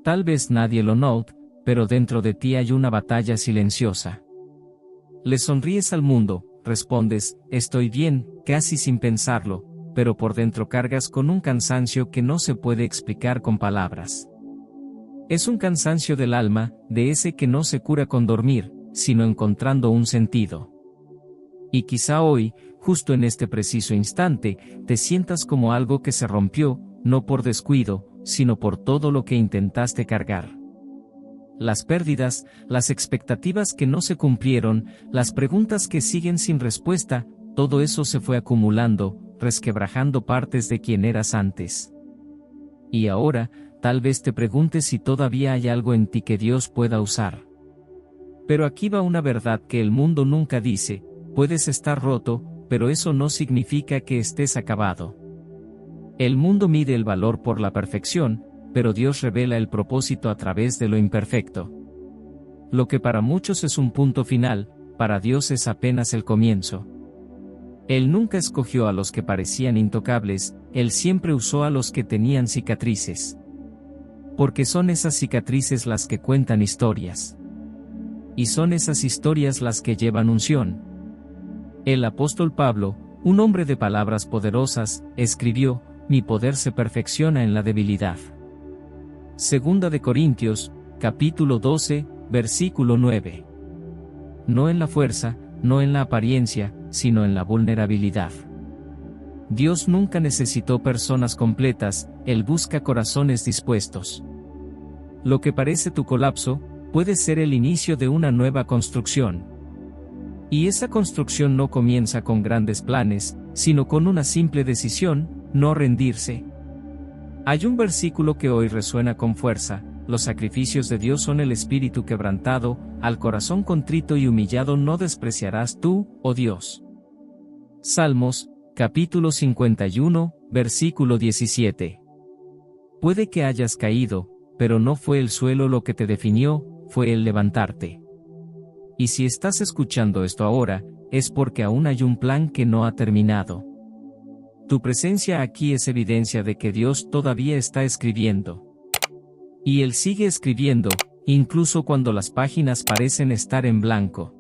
Tal vez nadie lo note, pero dentro de ti hay una batalla silenciosa. Le sonríes al mundo, respondes, estoy bien, casi sin pensarlo, pero por dentro cargas con un cansancio que no se puede explicar con palabras. Es un cansancio del alma, de ese que no se cura con dormir, sino encontrando un sentido. Y quizá hoy, justo en este preciso instante, te sientas como algo que se rompió, no por descuido, sino por todo lo que intentaste cargar. Las pérdidas, las expectativas que no se cumplieron, las preguntas que siguen sin respuesta, todo eso se fue acumulando, resquebrajando partes de quien eras antes. Y ahora, tal vez te preguntes si todavía hay algo en ti que Dios pueda usar. Pero aquí va una verdad que el mundo nunca dice: puedes estar roto, pero eso no significa que estés acabado. El mundo mide el valor por la perfección, pero Dios revela el propósito a través de lo imperfecto. Lo que para muchos es un punto final, para Dios es apenas el comienzo. Él nunca escogió a los que parecían intocables, Él siempre usó a los que tenían cicatrices. Porque son esas cicatrices las que cuentan historias. Y son esas historias las que llevan unción. El apóstol Pablo, un hombre de palabras poderosas, escribió: mi poder se perfecciona en la debilidad. Segunda de Corintios, capítulo 12, versículo 9. No en la fuerza, no en la apariencia, sino en la vulnerabilidad. Dios nunca necesitó personas completas, Él busca corazones dispuestos. Lo que parece tu colapso, puede ser el inicio de una nueva construcción. Y esa construcción no comienza con grandes planes, sino con una simple decisión: no rendirse. Hay un versículo que hoy resuena con fuerza: los sacrificios de Dios son el espíritu quebrantado, al corazón contrito y humillado no despreciarás tú, oh Dios. Salmos, capítulo 51, versículo 17. Puede que hayas caído, pero no fue el suelo lo que te definió, fue el levantarte. Y si estás escuchando esto ahora, es porque aún hay un plan que no ha terminado. Tu presencia aquí es evidencia de que Dios todavía está escribiendo. Y Él sigue escribiendo, incluso cuando las páginas parecen estar en blanco.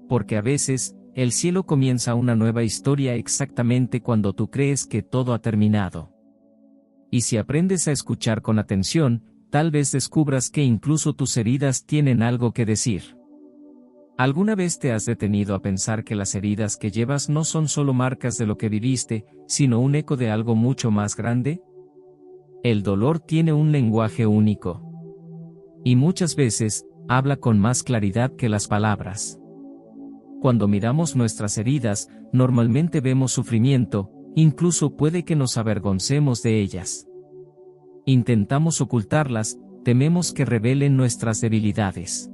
Porque a veces, el cielo comienza una nueva historia exactamente cuando tú crees que todo ha terminado. Y si aprendes a escuchar con atención, tal vez descubras que incluso tus heridas tienen algo que decir. ¿Alguna vez te has detenido a pensar que las heridas que llevas no son solo marcas de lo que viviste, sino un eco de algo mucho más grande? El dolor tiene un lenguaje único. Y muchas veces, habla con más claridad que las palabras. Cuando miramos nuestras heridas, normalmente vemos sufrimiento, incluso puede que nos avergoncemos de ellas. Intentamos ocultarlas, tememos que revelen nuestras debilidades.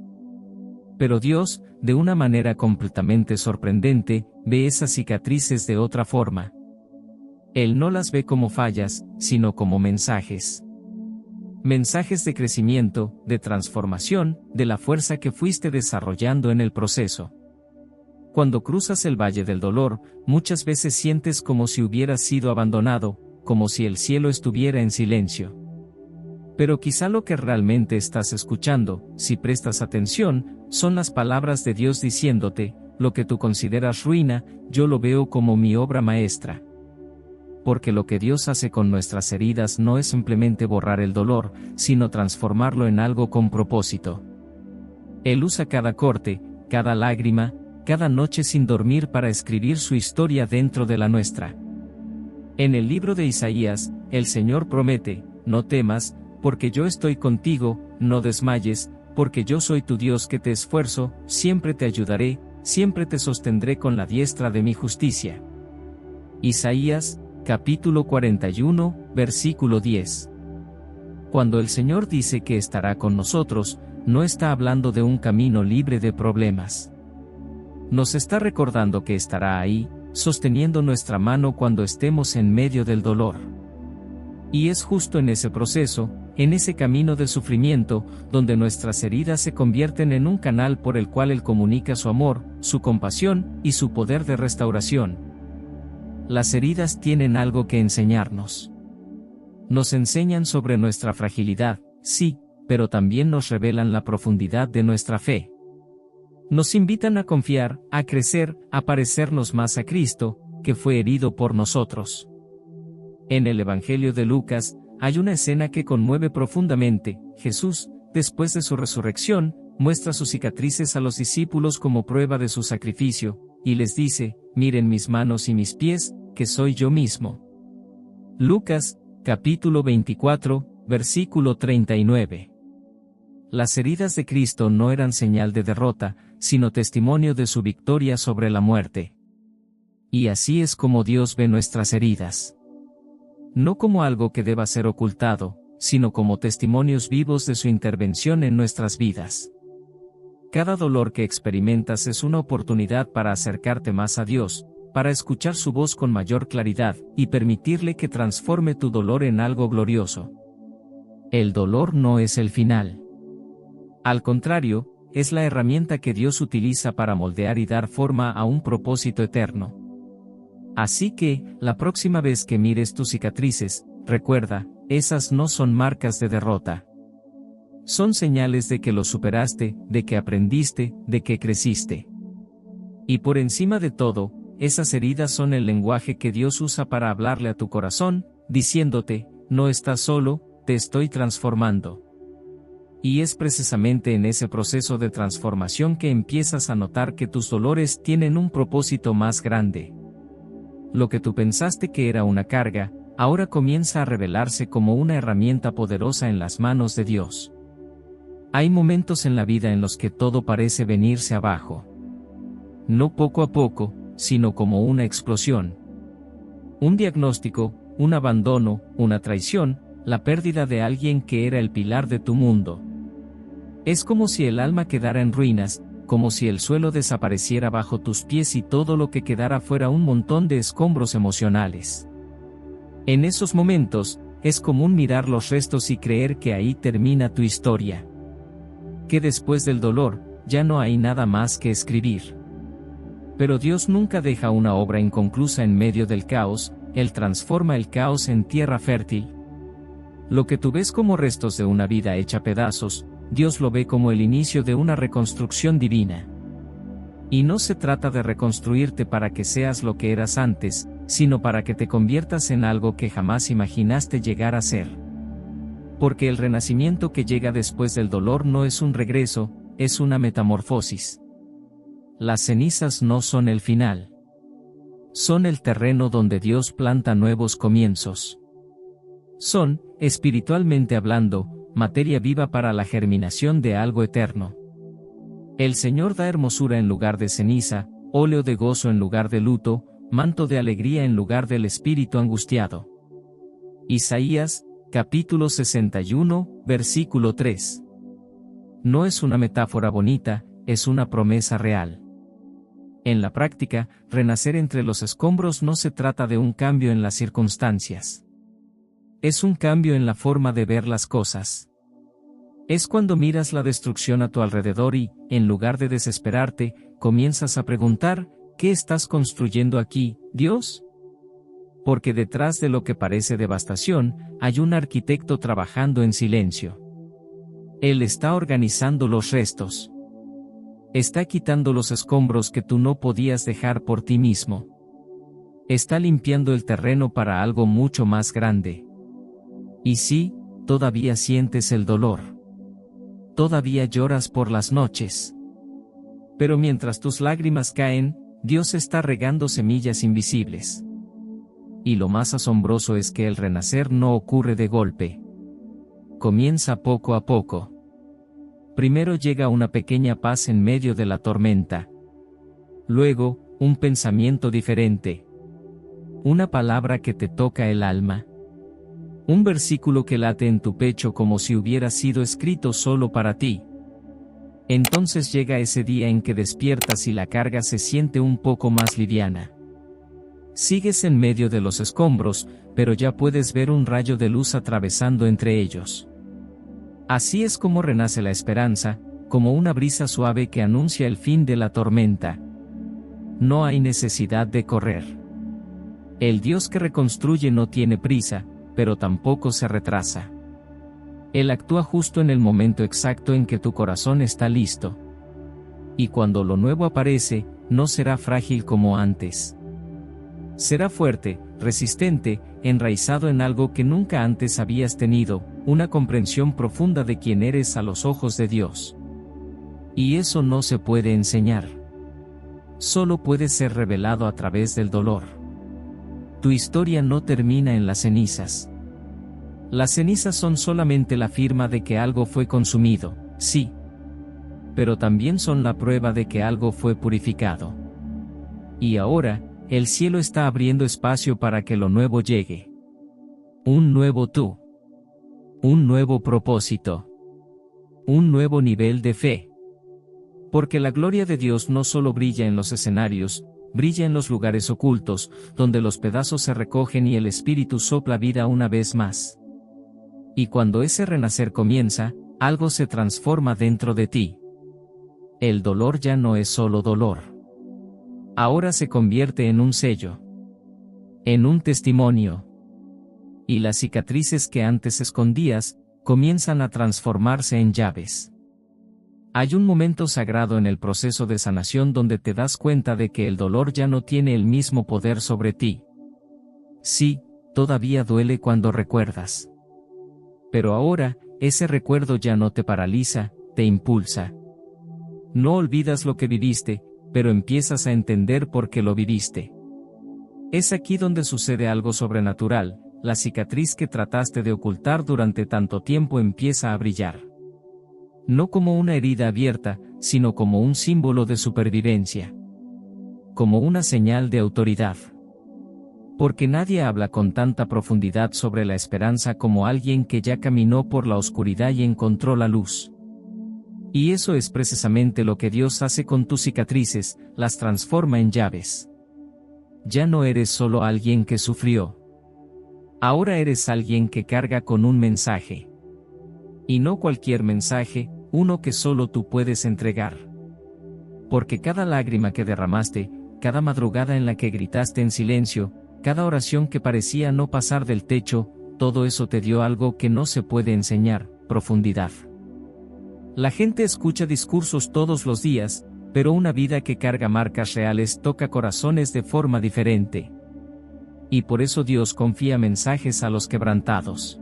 Pero Dios, de una manera completamente sorprendente, ve esas cicatrices de otra forma. Él no las ve como fallas, sino como mensajes. Mensajes de crecimiento, de transformación, de la fuerza que fuiste desarrollando en el proceso. Cuando cruzas el valle del dolor, muchas veces sientes como si hubieras sido abandonado, como si el cielo estuviera en silencio. Pero quizá lo que realmente estás escuchando, si prestas atención, son las palabras de Dios diciéndote: lo que tú consideras ruina, yo lo veo como mi obra maestra. Porque lo que Dios hace con nuestras heridas no es simplemente borrar el dolor, sino transformarlo en algo con propósito. Él usa cada corte, cada lágrima, cada noche sin dormir para escribir su historia dentro de la nuestra. En el libro de Isaías, el Señor promete: no temas, porque yo estoy contigo, no desmayes, porque yo soy tu Dios que te esfuerzo, siempre te ayudaré, siempre te sostendré con la diestra de mi justicia. Isaías, capítulo 41, versículo 10. Cuando el Señor dice que estará con nosotros, no está hablando de un camino libre de problemas. Nos está recordando que estará ahí, sosteniendo nuestra mano cuando estemos en medio del dolor. Y es justo en ese proceso, en ese camino de sufrimiento, donde nuestras heridas se convierten en un canal por el cual Él comunica su amor, su compasión y su poder de restauración. Las heridas tienen algo que enseñarnos. Nos enseñan sobre nuestra fragilidad, sí, pero también nos revelan la profundidad de nuestra fe. Nos invitan a confiar, a crecer, a parecernos más a Cristo, que fue herido por nosotros. En el Evangelio de Lucas, hay una escena que conmueve profundamente. Jesús, después de su resurrección, muestra sus cicatrices a los discípulos como prueba de su sacrificio, y les dice: miren mis manos y mis pies, que soy yo mismo. Lucas, capítulo 24, versículo 39. Las heridas de Cristo no eran señal de derrota, sino testimonio de su victoria sobre la muerte. Y así es como Dios ve nuestras heridas. No como algo que deba ser ocultado, sino como testimonios vivos de su intervención en nuestras vidas. Cada dolor que experimentas es una oportunidad para acercarte más a Dios, para escuchar su voz con mayor claridad, y permitirle que transforme tu dolor en algo glorioso. El dolor no es el final. Al contrario, es la herramienta que Dios utiliza para moldear y dar forma a un propósito eterno. Así que, la próxima vez que mires tus cicatrices, recuerda, esas no son marcas de derrota. Son señales de que lo superaste, de que aprendiste, de que creciste. Y por encima de todo, esas heridas son el lenguaje que Dios usa para hablarle a tu corazón, diciéndote: no estás solo, te estoy transformando. Y es precisamente en ese proceso de transformación que empiezas a notar que tus dolores tienen un propósito más grande. Lo que tú pensaste que era una carga, ahora comienza a revelarse como una herramienta poderosa en las manos de Dios. Hay momentos en la vida en los que todo parece venirse abajo. No poco a poco, sino como una explosión. Un diagnóstico, un abandono, una traición, la pérdida de alguien que era el pilar de tu mundo. Es como si el alma quedara en ruinas, como si el suelo desapareciera bajo tus pies y todo lo que quedara fuera un montón de escombros emocionales. En esos momentos, es común mirar los restos y creer que ahí termina tu historia. Que después del dolor, ya no hay nada más que escribir. Pero Dios nunca deja una obra inconclusa en medio del caos, Él transforma el caos en tierra fértil. Lo que tú ves como restos de una vida hecha pedazos, Dios lo ve como el inicio de una reconstrucción divina. Y no se trata de reconstruirte para que seas lo que eras antes, sino para que te conviertas en algo que jamás imaginaste llegar a ser. Porque el renacimiento que llega después del dolor no es un regreso, es una metamorfosis. Las cenizas no son el final. Son el terreno donde Dios planta nuevos comienzos. Son, espiritualmente hablando, materia viva para la germinación de algo eterno. El Señor da hermosura en lugar de ceniza, óleo de gozo en lugar de luto, manto de alegría en lugar del espíritu angustiado. Isaías, capítulo 61, versículo 3. No es una metáfora bonita, es una promesa real. En la práctica, renacer entre los escombros no se trata de un cambio en las circunstancias. Es un cambio en la forma de ver las cosas. Es cuando miras la destrucción a tu alrededor y, en lugar de desesperarte, comienzas a preguntar: ¿qué estás construyendo aquí, Dios? Porque detrás de lo que parece devastación, hay un arquitecto trabajando en silencio. Él está organizando los restos. Está quitando los escombros que tú no podías dejar por ti mismo. Está limpiando el terreno para algo mucho más grande. Y sí, todavía sientes el dolor. Todavía lloras por las noches. Pero mientras tus lágrimas caen, Dios está regando semillas invisibles. Y lo más asombroso es que el renacer no ocurre de golpe. Comienza poco a poco. Primero llega una pequeña paz en medio de la tormenta. Luego, un pensamiento diferente. Una palabra que te toca el alma. Un versículo que late en tu pecho como si hubiera sido escrito solo para ti. Entonces llega ese día en que despiertas y la carga se siente un poco más liviana. Sigues en medio de los escombros, pero ya puedes ver un rayo de luz atravesando entre ellos. Así es como renace la esperanza, como una brisa suave que anuncia el fin de la tormenta. No hay necesidad de correr. El Dios que reconstruye no tiene prisa, pero tampoco se retrasa. Él actúa justo en el momento exacto en que tu corazón está listo. Y cuando lo nuevo aparece, no será frágil como antes. Será fuerte, resistente, enraizado en algo que nunca antes habías tenido, una comprensión profunda de quién eres a los ojos de Dios. Y eso no se puede enseñar. Solo puede ser revelado a través del dolor. Tu historia no termina en las cenizas. Las cenizas son solamente la firma de que algo fue consumido, sí. Pero también son la prueba de que algo fue purificado. Y ahora, el cielo está abriendo espacio para que lo nuevo llegue. Un nuevo tú. Un nuevo propósito. Un nuevo nivel de fe. Porque la gloria de Dios no solo brilla en los escenarios, brilla en los lugares ocultos, donde los pedazos se recogen y el Espíritu sopla vida una vez más. Y cuando ese renacer comienza, algo se transforma dentro de ti. El dolor ya no es solo dolor. Ahora se convierte en un sello. En un testimonio. Y las cicatrices que antes escondías, comienzan a transformarse en llaves. Hay un momento sagrado en el proceso de sanación donde te das cuenta de que el dolor ya no tiene el mismo poder sobre ti. Sí, todavía duele cuando recuerdas. Pero ahora, ese recuerdo ya no te paraliza, te impulsa. No olvidas lo que viviste, pero empiezas a entender por qué lo viviste. Es aquí donde sucede algo sobrenatural, la cicatriz que trataste de ocultar durante tanto tiempo empieza a brillar. No como una herida abierta, sino como un símbolo de supervivencia. Como una señal de autoridad. Porque nadie habla con tanta profundidad sobre la esperanza como alguien que ya caminó por la oscuridad y encontró la luz. Y eso es precisamente lo que Dios hace con tus cicatrices, las transforma en llaves. Ya no eres solo alguien que sufrió. Ahora eres alguien que carga con un mensaje. Y no cualquier mensaje, uno que solo tú puedes entregar. Porque cada lágrima que derramaste, cada madrugada en la que gritaste en silencio, cada oración que parecía no pasar del techo, todo eso te dio algo que no se puede enseñar, profundidad. La gente escucha discursos todos los días, pero una vida que carga marcas reales toca corazones de forma diferente. Y por eso Dios confía mensajes a los quebrantados.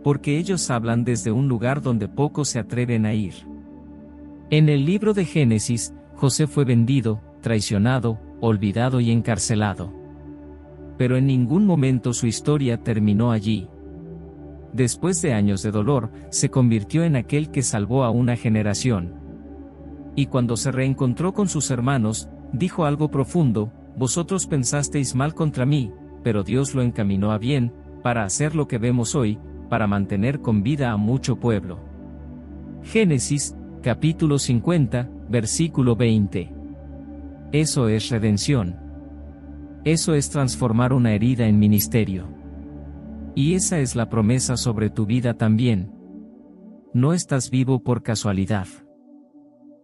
Porque ellos hablan desde un lugar donde pocos se atreven a ir. En el libro de Génesis, José fue vendido, traicionado, olvidado y encarcelado. Pero en ningún momento su historia terminó allí. Después de años de dolor, se convirtió en aquel que salvó a una generación. Y cuando se reencontró con sus hermanos, dijo algo profundo: vosotros pensasteis mal contra mí, pero Dios lo encaminó a bien, para hacer lo que vemos hoy, para mantener con vida a mucho pueblo. Génesis, capítulo 50, versículo 20. Eso es redención. Eso es transformar una herida en ministerio. Y esa es la promesa sobre tu vida también. No estás vivo por casualidad.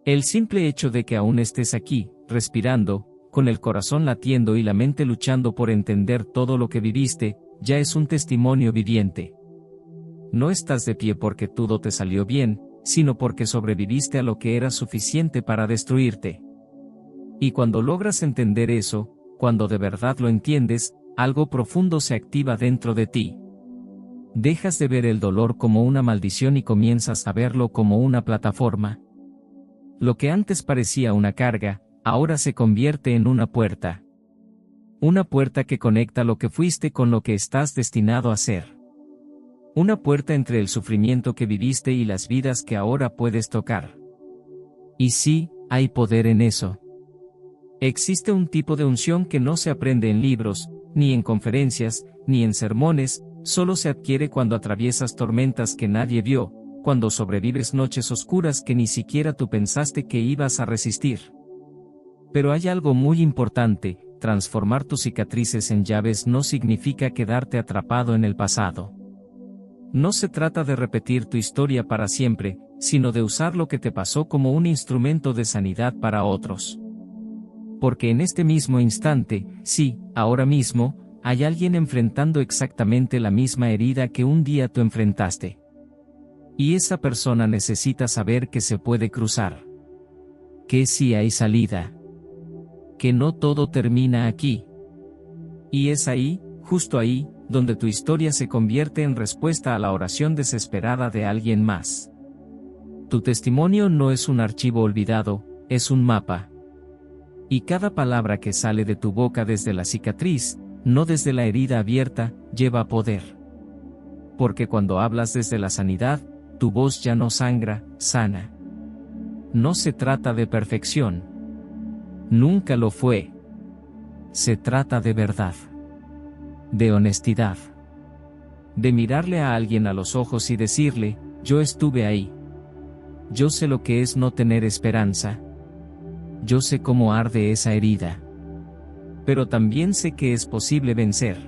El simple hecho de que aún estés aquí, respirando, con el corazón latiendo y la mente luchando por entender todo lo que viviste, ya es un testimonio viviente. No estás de pie porque todo te salió bien, sino porque sobreviviste a lo que era suficiente para destruirte. Y cuando logras entender eso, cuando de verdad lo entiendes, algo profundo se activa dentro de ti. Dejas de ver el dolor como una maldición y comienzas a verlo como una plataforma. Lo que antes parecía una carga, ahora se convierte en una puerta. Una puerta que conecta lo que fuiste con lo que estás destinado a ser. Una puerta entre el sufrimiento que viviste y las vidas que ahora puedes tocar. Y sí, hay poder en eso. Existe un tipo de unción que no se aprende en libros, ni en conferencias, ni en sermones, solo se adquiere cuando atraviesas tormentas que nadie vio, cuando sobrevives noches oscuras que ni siquiera tú pensaste que ibas a resistir. Pero hay algo muy importante: transformar tus cicatrices en llaves no significa quedarte atrapado en el pasado. No se trata de repetir tu historia para siempre, sino de usar lo que te pasó como un instrumento de sanidad para otros. Porque en este mismo instante, sí, ahora mismo, hay alguien enfrentando exactamente la misma herida que un día tú enfrentaste. Y esa persona necesita saber que se puede cruzar. Que sí hay salida. Que no todo termina aquí. Y es ahí, justo ahí, donde tu historia se convierte en respuesta a la oración desesperada de alguien más. Tu testimonio no es un archivo olvidado, es un mapa. Y cada palabra que sale de tu boca desde la cicatriz, no desde la herida abierta, lleva poder. Porque cuando hablas desde la sanidad, tu voz ya no sangra, sana. No se trata de perfección. Nunca lo fue. Se trata de verdad. De honestidad. De mirarle a alguien a los ojos y decirle, yo estuve ahí. Yo sé lo que es no tener esperanza. Yo sé cómo arde esa herida. Pero también sé que es posible vencer.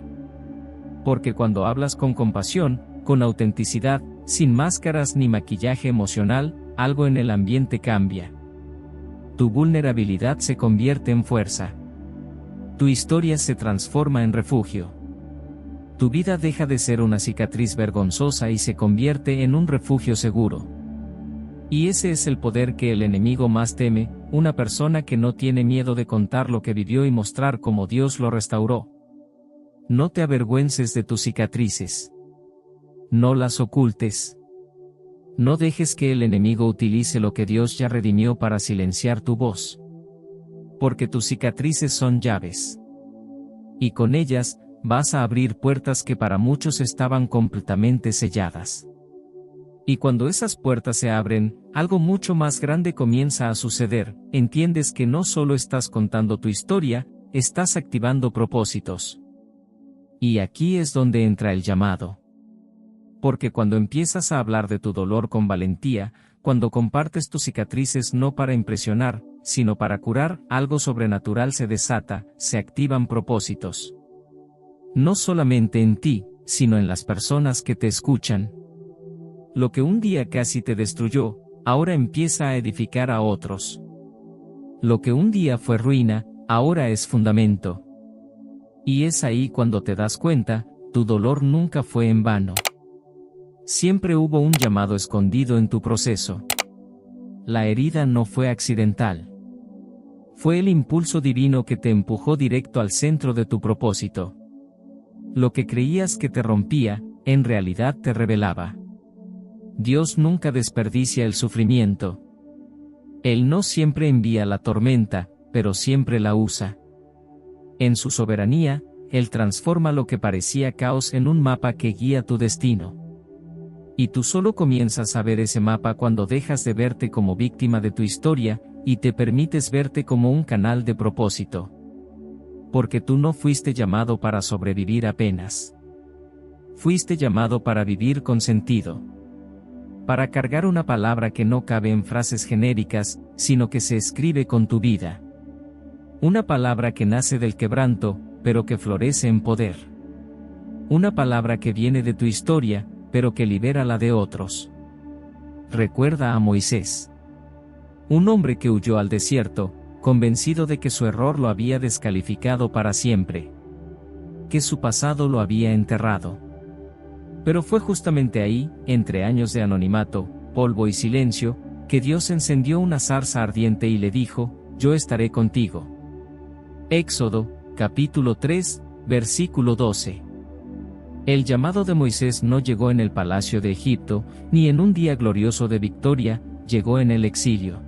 Porque cuando hablas con compasión, con autenticidad, sin máscaras ni maquillaje emocional, algo en el ambiente cambia. Tu vulnerabilidad se convierte en fuerza. Tu historia se transforma en refugio. Tu vida deja de ser una cicatriz vergonzosa y se convierte en un refugio seguro. Y ese es el poder que el enemigo más teme, una persona que no tiene miedo de contar lo que vivió y mostrar cómo Dios lo restauró. No te avergüences de tus cicatrices. No las ocultes. No dejes que el enemigo utilice lo que Dios ya redimió para silenciar tu voz. Porque tus cicatrices son llaves. Y con ellas, vas a abrir puertas que para muchos estaban completamente selladas. Y cuando esas puertas se abren, algo mucho más grande comienza a suceder, entiendes que no solo estás contando tu historia, estás activando propósitos. Y aquí es donde entra el llamado. Porque cuando empiezas a hablar de tu dolor con valentía, cuando compartes tus cicatrices no para impresionar, sino para curar, algo sobrenatural se desata, se activan propósitos. No solamente en ti, sino en las personas que te escuchan. Lo que un día casi te destruyó, ahora empieza a edificar a otros. Lo que un día fue ruina, ahora es fundamento. Y es ahí cuando te das cuenta, tu dolor nunca fue en vano. Siempre hubo un llamado escondido en tu proceso. La herida no fue accidental. Fue el impulso divino que te empujó directo al centro de tu propósito. Lo que creías que te rompía, en realidad te revelaba. Dios nunca desperdicia el sufrimiento. Él no siempre envía la tormenta, pero siempre la usa. En su soberanía, Él transforma lo que parecía caos en un mapa que guía tu destino. Y tú solo comienzas a ver ese mapa cuando dejas de verte como víctima de tu historia, y te permites verte como un canal de propósito. Porque tú no fuiste llamado para sobrevivir apenas. Fuiste llamado para vivir con sentido. Para cargar una palabra que no cabe en frases genéricas, sino que se escribe con tu vida. Una palabra que nace del quebranto, pero que florece en poder. Una palabra que viene de tu historia, pero que libera la de otros. Recuerda a Moisés. Un hombre que huyó al desierto, convencido de que su error lo había descalificado para siempre. Que su pasado lo había enterrado. Pero fue justamente ahí, entre años de anonimato, polvo y silencio, que Dios encendió una zarza ardiente y le dijo, yo estaré contigo. Éxodo, capítulo 3, versículo 12. El llamado de Moisés no llegó en el palacio de Egipto, ni en un día glorioso de victoria, llegó en el exilio.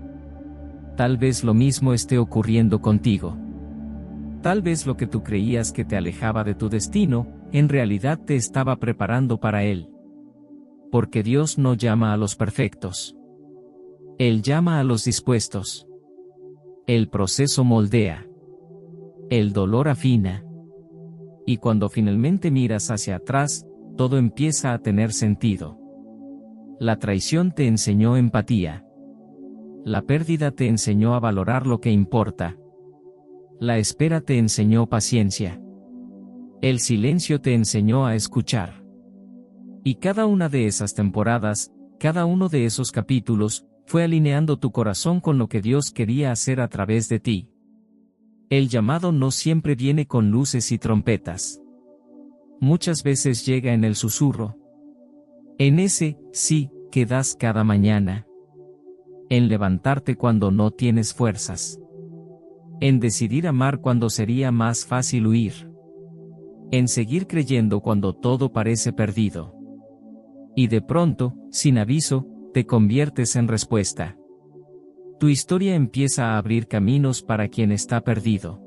Tal vez lo mismo esté ocurriendo contigo. Tal vez lo que tú creías que te alejaba de tu destino, en realidad te estaba preparando para él. Porque Dios no llama a los perfectos. Él llama a los dispuestos. El proceso moldea. El dolor afina. Y cuando finalmente miras hacia atrás, todo empieza a tener sentido. La traición te enseñó empatía. La pérdida te enseñó a valorar lo que importa. La espera te enseñó paciencia. El silencio te enseñó a escuchar. Y cada una de esas temporadas, cada uno de esos capítulos, fue alineando tu corazón con lo que Dios quería hacer a través de ti. El llamado no siempre viene con luces y trompetas. Muchas veces llega en el susurro. En ese, sí, que das cada mañana. En levantarte cuando no tienes fuerzas. En decidir amar cuando sería más fácil huir. En seguir creyendo cuando todo parece perdido. Y de pronto, sin aviso, te conviertes en respuesta. Tu historia empieza a abrir caminos para quien está perdido.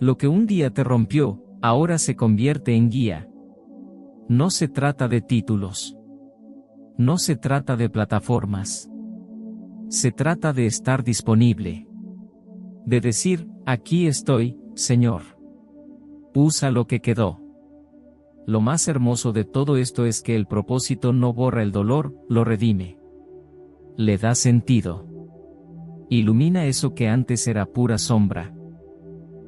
Lo que un día te rompió, ahora se convierte en guía. No se trata de títulos. No se trata de plataformas. Se trata de estar disponible. De decir, aquí estoy, Señor. Usa lo que quedó. Lo más hermoso de todo esto es que el propósito no borra el dolor, lo redime. Le da sentido. Ilumina eso que antes era pura sombra.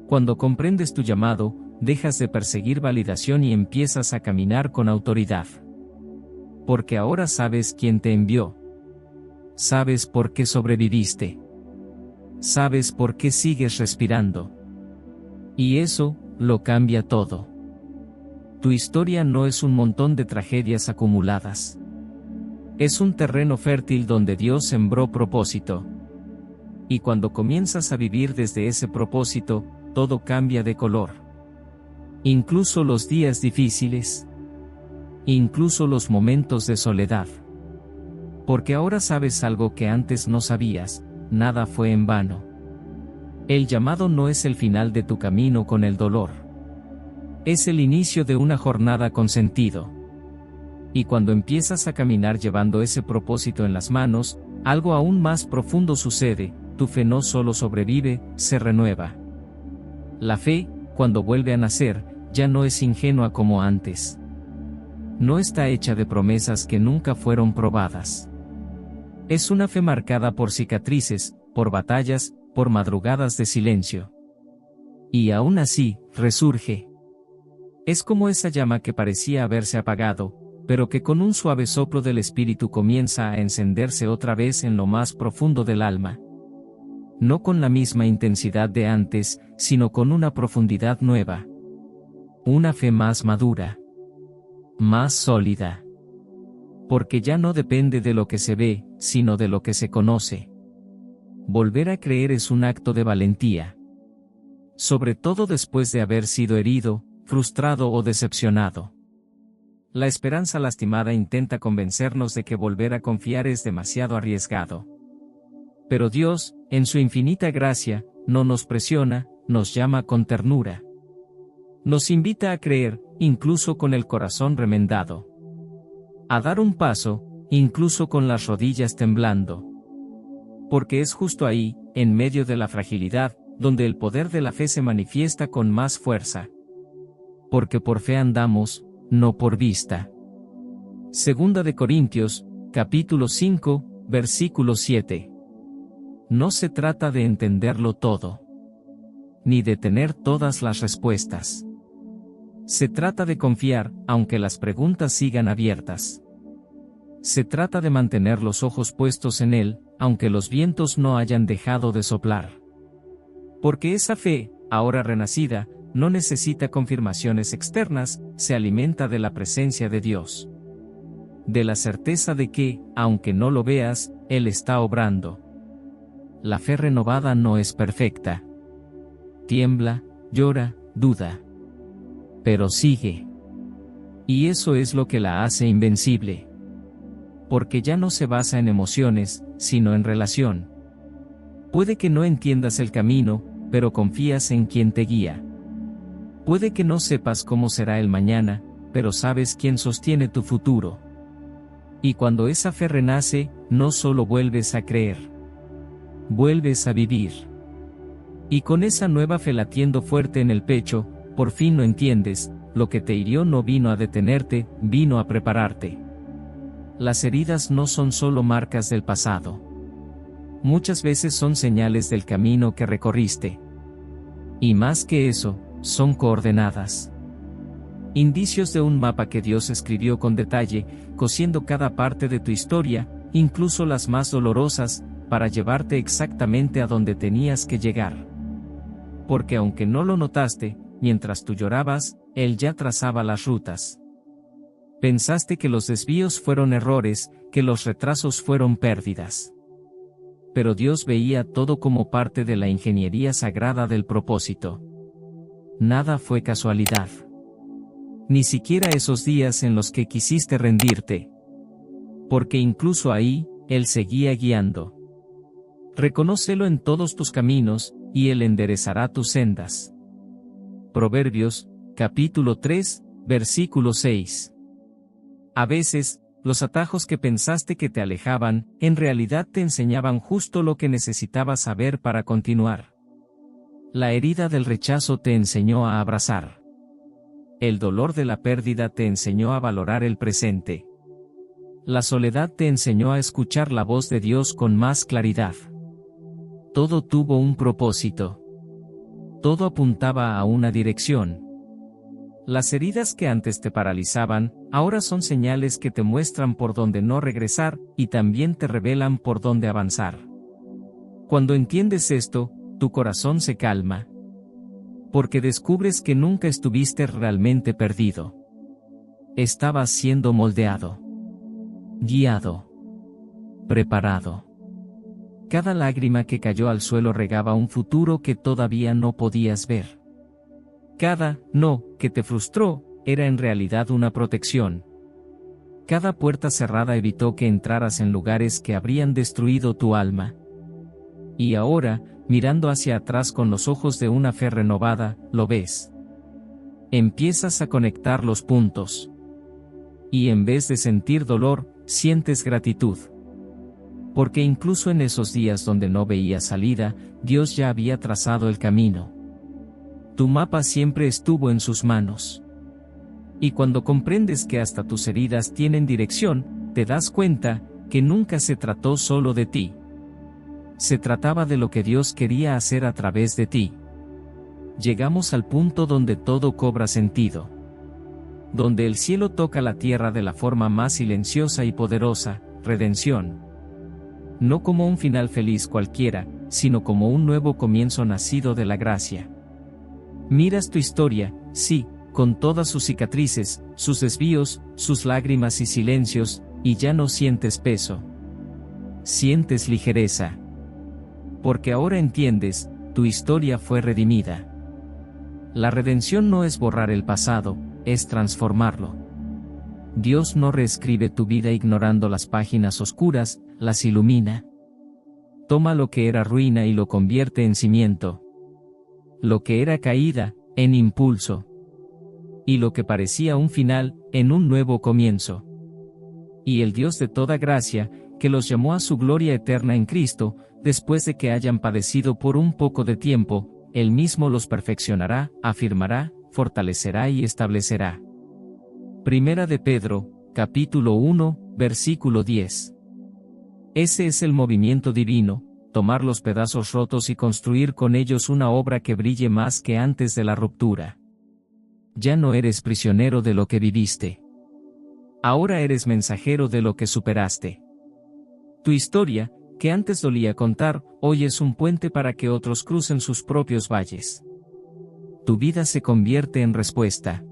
Cuando comprendes tu llamado, dejas de perseguir validación y empiezas a caminar con autoridad. Porque ahora sabes quién te envió. Sabes por qué sobreviviste. Sabes por qué sigues respirando. Y eso, lo cambia todo. Tu historia no es un montón de tragedias acumuladas. Es un terreno fértil donde Dios sembró propósito. Y cuando comienzas a vivir desde ese propósito, todo cambia de color. Incluso los días difíciles. Incluso los momentos de soledad. Porque ahora sabes algo que antes no sabías, nada fue en vano. El llamado no es el final de tu camino con el dolor. Es el inicio de una jornada con sentido. Y cuando empiezas a caminar llevando ese propósito en las manos, algo aún más profundo sucede, tu fe no solo sobrevive, se renueva. La fe, cuando vuelve a nacer, ya no es ingenua como antes. No está hecha de promesas que nunca fueron probadas. Es una fe marcada por cicatrices, por batallas, por madrugadas de silencio. Y aún así, resurge. Es como esa llama que parecía haberse apagado, pero que con un suave soplo del espíritu comienza a encenderse otra vez en lo más profundo del alma. No con la misma intensidad de antes, sino con una profundidad nueva. Una fe más madura. Más sólida. Porque ya no depende de lo que se ve, sino de lo que se conoce. Volver a creer es un acto de valentía. Sobre todo después de haber sido herido, frustrado o decepcionado. La esperanza lastimada intenta convencernos de que volver a confiar es demasiado arriesgado. Pero Dios, en su infinita gracia, no nos presiona, nos llama con ternura. Nos invita a creer, incluso con el corazón remendado. A dar un paso, incluso con las rodillas temblando. Porque es justo ahí, en medio de la fragilidad, donde el poder de la fe se manifiesta con más fuerza. Porque por fe andamos, no por vista. Segunda de Corintios, capítulo 5, versículo 7. No se trata de entenderlo todo. Ni de tener todas las respuestas. Se trata de confiar, aunque las preguntas sigan abiertas. Se trata de mantener los ojos puestos en Él, aunque los vientos no hayan dejado de soplar. Porque esa fe, ahora renacida, no necesita confirmaciones externas, se alimenta de la presencia de Dios. De la certeza de que, aunque no lo veas, Él está obrando. La fe renovada no es perfecta. Tiembla, llora, duda. Pero sigue. Y eso es lo que la hace invencible. Porque ya no se basa en emociones, sino en relación. Puede que no entiendas el camino, pero confías en quien te guía. Puede que no sepas cómo será el mañana, pero sabes quién sostiene tu futuro. Y cuando esa fe renace, no solo vuelves a creer. Vuelves a vivir. Y con esa nueva fe latiendo fuerte en el pecho, por fin lo entiendes, lo que te hirió no vino a detenerte, vino a prepararte. Las heridas no son solo marcas del pasado. Muchas veces son señales del camino que recorriste. Y más que eso, son coordenadas. Indicios de un mapa que Dios escribió con detalle, cosiendo cada parte de tu historia, incluso las más dolorosas, para llevarte exactamente a donde tenías que llegar. Porque aunque no lo notaste, mientras tú llorabas, Él ya trazaba las rutas. Pensaste que los desvíos fueron errores, que los retrasos fueron pérdidas. Pero Dios veía todo como parte de la ingeniería sagrada del propósito. Nada fue casualidad. Ni siquiera esos días en los que quisiste rendirte. Porque incluso ahí, Él seguía guiando. Reconócelo en todos tus caminos, y Él enderezará tus sendas. Proverbios, capítulo 3, versículo 6. A veces, los atajos que pensaste que te alejaban, en realidad te enseñaban justo lo que necesitabas saber para continuar. La herida del rechazo te enseñó a abrazar. El dolor de la pérdida te enseñó a valorar el presente. La soledad te enseñó a escuchar la voz de Dios con más claridad. Todo tuvo un propósito. Todo apuntaba a una dirección. Las heridas que antes te paralizaban, ahora son señales que te muestran por dónde no regresar, y también te revelan por dónde avanzar. Cuando entiendes esto, tu corazón se calma. Porque descubres que nunca estuviste realmente perdido. Estabas siendo moldeado. Guiado. Preparado. Cada lágrima que cayó al suelo regaba un futuro que todavía no podías ver. Cada no que te frustró era en realidad una protección. Cada puerta cerrada evitó que entraras en lugares que habrían destruido tu alma. Y ahora, mirando hacia atrás con los ojos de una fe renovada, lo ves. Empiezas a conectar los puntos. Y en vez de sentir dolor, sientes gratitud. Porque incluso en esos días donde no veías salida, Dios ya había trazado el camino. Tu mapa siempre estuvo en sus manos. Y cuando comprendes que hasta tus heridas tienen dirección, te das cuenta que nunca se trató solo de ti. Se trataba de lo que Dios quería hacer a través de ti. Llegamos al punto donde todo cobra sentido. Donde el cielo toca la tierra de la forma más silenciosa y poderosa, redención. No como un final feliz cualquiera, sino como un nuevo comienzo nacido de la gracia. Miras tu historia, sí, con todas sus cicatrices, sus desvíos, sus lágrimas y silencios, y ya no sientes peso. Sientes ligereza. Porque ahora entiendes, tu historia fue redimida. La redención no es borrar el pasado, es transformarlo. Dios no reescribe tu vida ignorando las páginas oscuras, las ilumina. Toma lo que era ruina y lo convierte en cimiento. Lo que era caída, en impulso. Y lo que parecía un final, en un nuevo comienzo. Y el Dios de toda gracia, que los llamó a su gloria eterna en Cristo, después de que hayan padecido por un poco de tiempo, Él mismo los perfeccionará, afirmará, fortalecerá y establecerá. Primera de Pedro, capítulo 1, versículo 10. Ese es el movimiento divino, tomar los pedazos rotos y construir con ellos una obra que brille más que antes de la ruptura. Ya no eres prisionero de lo que viviste. Ahora eres mensajero de lo que superaste. Tu historia, que antes dolía contar, hoy es un puente para que otros crucen sus propios valles. Tu vida se convierte en respuesta.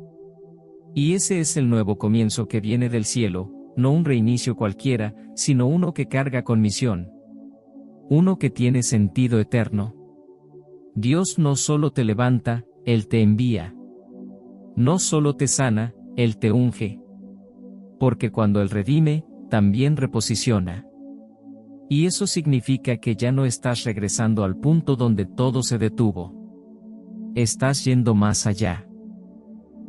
Y ese es el nuevo comienzo que viene del cielo, no un reinicio cualquiera, sino uno que carga con misión. Uno que tiene sentido eterno. Dios no solo te levanta, Él te envía. No solo te sana, Él te unge. Porque cuando Él redime, también reposiciona. Y eso significa que ya no estás regresando al punto donde todo se detuvo. Estás yendo más allá.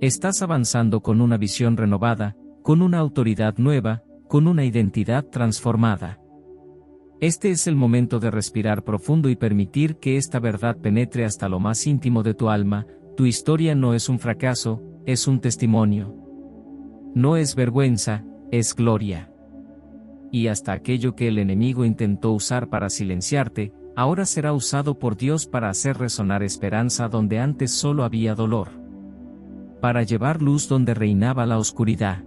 Estás avanzando con una visión renovada, con una autoridad nueva, con una identidad transformada. Este es el momento de respirar profundo y permitir que esta verdad penetre hasta lo más íntimo de tu alma. Tu historia no es un fracaso, es un testimonio. No es vergüenza, es gloria. Y hasta aquello que el enemigo intentó usar para silenciarte, ahora será usado por Dios para hacer resonar esperanza donde antes solo había dolor. Para llevar luz donde reinaba la oscuridad.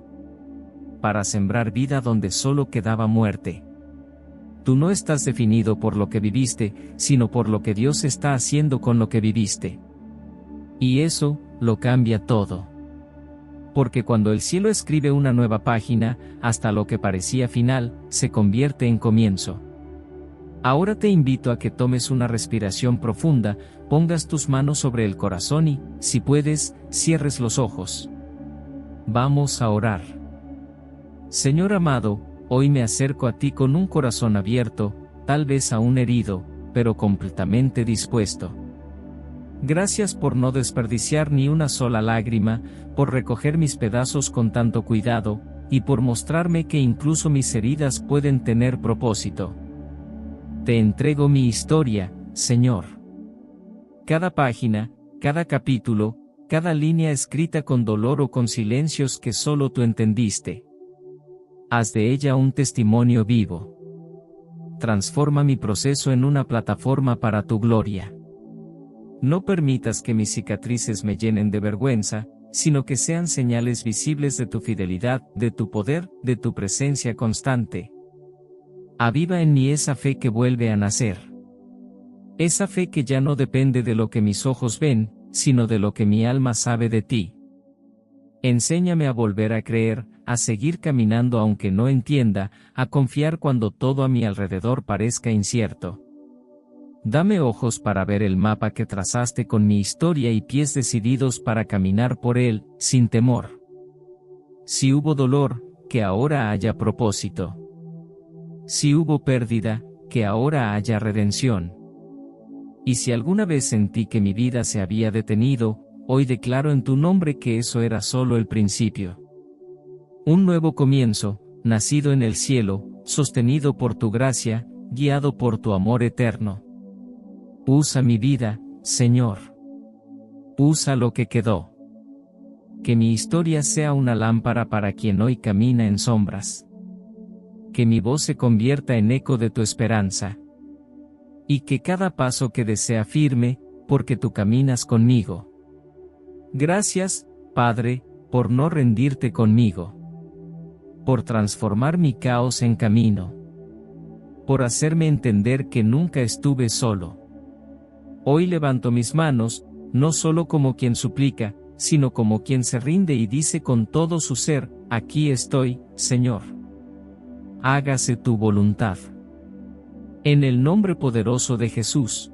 Para sembrar vida donde solo quedaba muerte. Tú no estás definido por lo que viviste, sino por lo que Dios está haciendo con lo que viviste. Y eso, lo cambia todo. porque cuando el cielo escribe una nueva página, hasta lo que parecía final, se convierte en comienzo. Ahora te invito a que tomes una respiración profunda, pongas tus manos sobre el corazón y, si puedes, cierres los ojos. Vamos a orar. Señor amado, hoy me acerco a ti con un corazón abierto, tal vez aún herido, pero completamente dispuesto. Gracias por no desperdiciar ni una sola lágrima, por recoger mis pedazos con tanto cuidado, y por mostrarme que incluso mis heridas pueden tener propósito. Te entrego mi historia, Señor. Cada página, cada capítulo, cada línea escrita con dolor o con silencios que solo tú entendiste. Haz de ella un testimonio vivo. Transforma mi proceso en una plataforma para tu gloria. No permitas que mis cicatrices me llenen de vergüenza, sino que sean señales visibles de tu fidelidad, de tu poder, de tu presencia constante. Aviva en mí esa fe que vuelve a nacer. Esa fe que ya no depende de lo que mis ojos ven, sino de lo que mi alma sabe de ti. Enséñame a volver a creer, a seguir caminando aunque no entienda, a confiar cuando todo a mi alrededor parezca incierto. Dame ojos para ver el mapa que trazaste con mi historia y pies decididos para caminar por él, sin temor. Si hubo dolor, que ahora haya propósito. Si hubo pérdida, que ahora haya redención. Y si alguna vez sentí que mi vida se había detenido, hoy declaro en tu nombre que eso era solo el principio. Un nuevo comienzo, nacido en el cielo, sostenido por tu gracia, guiado por tu amor eterno. Usa mi vida, Señor. Usa lo que quedó. Que mi historia sea una lámpara para quien hoy camina en sombras. Que mi voz se convierta en eco de tu esperanza. Y que cada paso que desea firme, porque tú caminas conmigo. Gracias, Padre, por no rendirte conmigo. Por transformar mi caos en camino. Por hacerme entender que nunca estuve solo. Hoy levanto mis manos, no solo como quien suplica, sino como quien se rinde y dice con todo su ser, aquí estoy, Señor. Hágase tu voluntad. En el nombre poderoso de Jesús.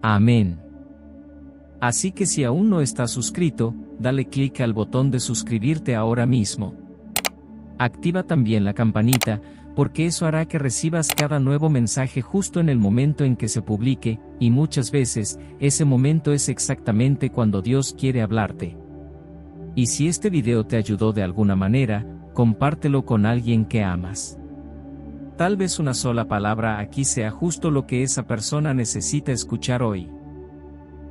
Amén. Así que si aún no estás suscrito, dale clic al botón de suscribirte ahora mismo. Activa también la campanita, porque eso hará que recibas cada nuevo mensaje justo en el momento en que se publique, y muchas veces, ese momento es exactamente cuando Dios quiere hablarte. Y si este video te ayudó de alguna manera, compártelo con alguien que amas. Tal vez una sola palabra aquí sea justo lo que esa persona necesita escuchar hoy.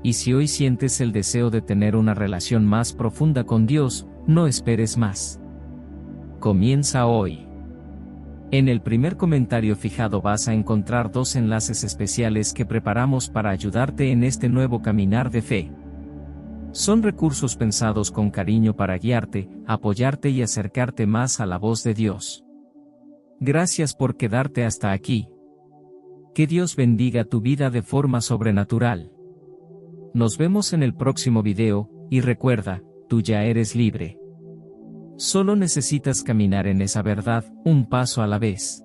Y si hoy sientes el deseo de tener una relación más profunda con Dios, no esperes más. Comienza hoy. En el primer comentario fijado vas a encontrar 2 enlaces especiales que preparamos para ayudarte en este nuevo caminar de fe. Son recursos pensados con cariño para guiarte, apoyarte y acercarte más a la voz de Dios. Gracias por quedarte hasta aquí. Que Dios bendiga tu vida de forma sobrenatural. Nos vemos en el próximo video, y recuerda, tú ya eres libre. Solo necesitas caminar en esa verdad, un paso a la vez.